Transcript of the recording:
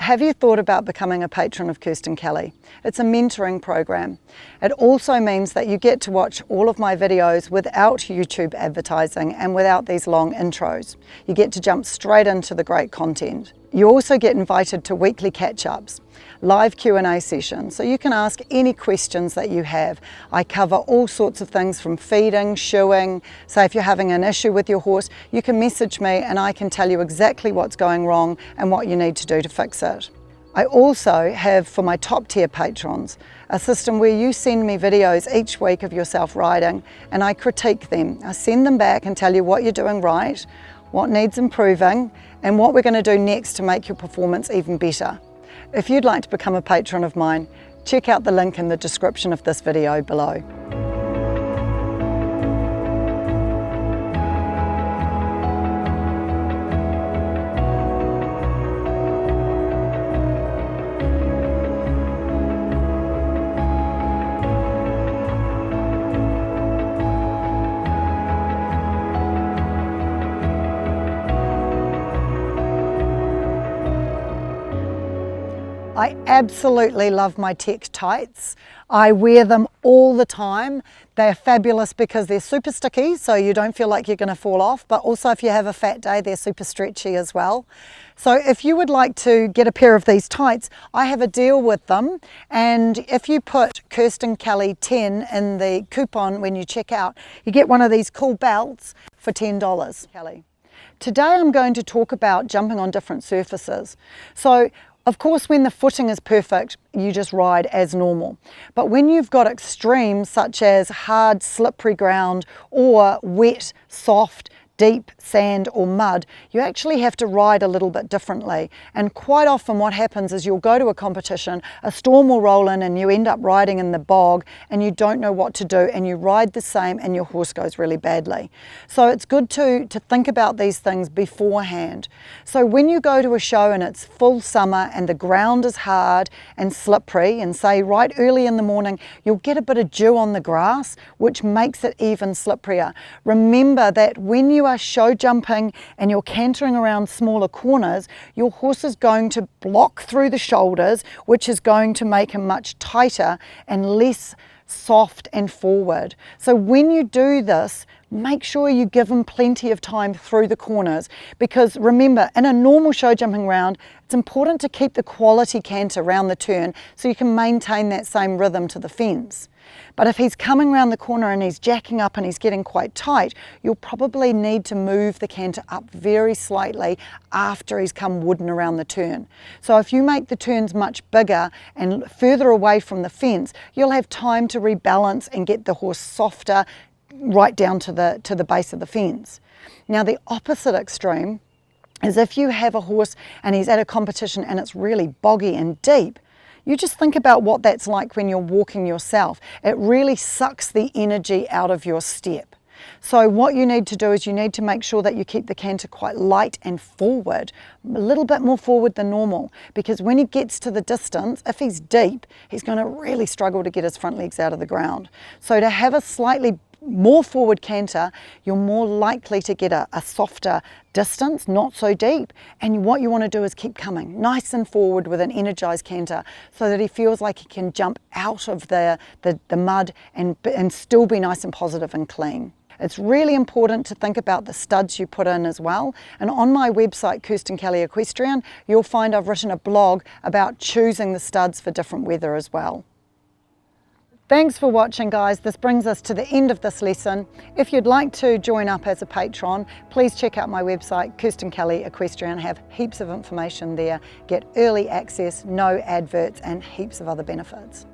Have you thought about becoming a patron of Kirstin Kelly? It's a mentoring program. It also means that you get to watch all of my videos without YouTube advertising and without these long intros. You get to jump straight into the great content. You also get invited to weekly catch-ups, live Q&A sessions, so you can ask any questions that you have. I cover all sorts of things from feeding, shoeing. So if you're having an issue with your horse, you can message me and I can tell you exactly what's going wrong and what you need to do to fix it. I also have, for my top tier patrons, a system where you send me videos each week of yourself riding and I critique them. I send them back and tell you what you're doing right, what needs improving, and what we're going to do next to make your performance even better. If you'd like to become a patron of mine, check out the link in the description of this video below. I absolutely love my tech tights. I wear them all the time. They're fabulous because they're super sticky, so you don't feel like you're going to fall off, but also if you have a fat day, they're super stretchy as well. So if you would like to get a pair of these tights, I have a deal with them, and if you put Kirstin Kelly 10 in the coupon when you check out, you get one of these cool belts for $10. Kelly. Today I'm going to talk about jumping on different surfaces. So of course, when the footing is perfect, you just ride as normal. But when you've got extremes such as hard, slippery ground or wet, soft, deep sand or mud, you actually have to ride a little bit differently. And quite often what happens is you'll go to a competition, a storm will roll in and you end up riding in the bog and you don't know what to do and you ride the same and your horse goes really badly. So it's good to think about these things beforehand. So when you go to a show and it's full summer and the ground is hard and slippery, and say right early in the morning, you'll get a bit of dew on the grass, which makes it even slipperier. Remember that when you are show jumping and you're cantering around smaller corners, your horse is going to block through the shoulders, which is going to make him much tighter and less soft and forward. So when you do this, make sure you give him plenty of time through the corners, because remember, in a normal show jumping round, it's important to keep the quality canter around the turn so you can maintain that same rhythm to the fence. But if he's coming around the corner and he's jacking up and he's getting quite tight, you'll probably need to move the canter up very slightly after he's come wooden around the turn. So if you make the turns much bigger and further away from the fence, you'll have time to rebalance and get the horse softer right down to the base of the fence. Now the opposite extreme is if you have a horse and he's at a competition and it's really boggy and deep, you just think about what that's like when you're walking yourself. It really sucks the energy out of your step. So what you need to do is you need to make sure that you keep the canter quite light and forward, a little bit more forward than normal, because when he gets to the distance, if he's deep, he's going to really struggle to get his front legs out of the ground. So to have a slightly more forward canter, you're more likely to get a softer distance, not so deep, and what you want to do is keep coming nice and forward with an energized canter so that he feels like he can jump out of the mud and still be nice and positive and clean. It's really important to think about the studs you put in as well, and on my website Kirstin Kelly Equestrian you'll find I've written a blog about choosing the studs for different weather as well. Thanks for watching, guys. This brings us to the end of this lesson. If you'd like to join up as a patron, please check out my website, Kirstin Kelly Equestrian. Have heaps of information there. Get early access, no adverts, and heaps of other benefits.